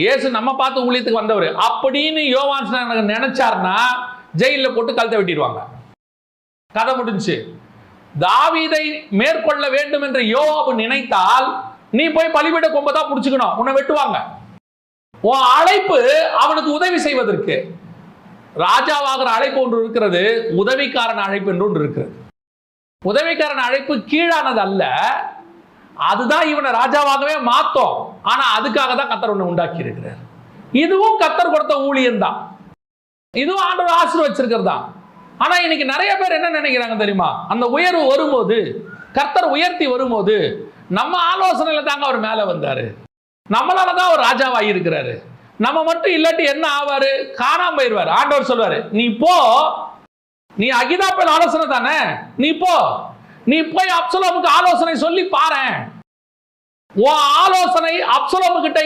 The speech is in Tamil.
இயேசு நம்ம பார்த்து ஊழியத்துக்கு வந்தவர் அப்படின்னு யோவான் ஸ்நானகர் நினைச்சார்னா ஜெயில போட்டு கழுத்தை வெட்டிடுவாங்க. கதை முடிஞ்சு. தாவீதை மேற்கொள்ள வேண்டும் என்று யோவாபு நினைத்தால் நீ போய் பலிபீட கொம்பை தான் பிடிச்சுக்கணும், உன்னை வெட்டுவாங்க. உன் அழைப்பு அவனுக்கு உதவி செய்வதற்கு. ராஜாவாகிற அழைப்பு ஒன்று இருக்கிறது, உதவிக்காரன் அழைப்பு என்று ஒன்று இருக்கிறது. உதவிக்காரன் அழைப்பு கீழானது அல்ல, அதுதான் இவனை ராஜாவாகவே மாத்தோம். ஆனா அதுக்காக தான் கர்த்தர் ஒன்று உண்டாக்கி இருக்கிறார். இதுவும் கர்த்தர் கொடுத்த ஊழியம் தான், இதுவும் ஆண்டவர் ஆசீர்வதிச்சிருக்கிறது தான். ஆனா இன்னைக்கு நிறைய பேர் என்ன நினைக்கிறாங்க தெரியுமா? அந்த உயர்வு வரும்போது, கர்த்தர் உயர்த்தி வரும்போது, நம்ம ஆலோசனையில தாங்க அவர் மேல வந்தாரு, நம்மளாலதான் அவர் ராஜாவாகி இருக்கிறாரு, நம்ம மட்டும் இல்லாட்டி என்ன ஆவாரு, காணாம போயிருவாரு. ஆண்டவர் சொல்வாரு, நீ போ, நீ அகிதாப்பேல் ஆலோசனை தானே, நீ போ, நீ போய் அப்சலோமுக்கு ஆலோசனை சொல்லி பாரு. உன் ஆலோசனை அப்சலோமு கிட்ட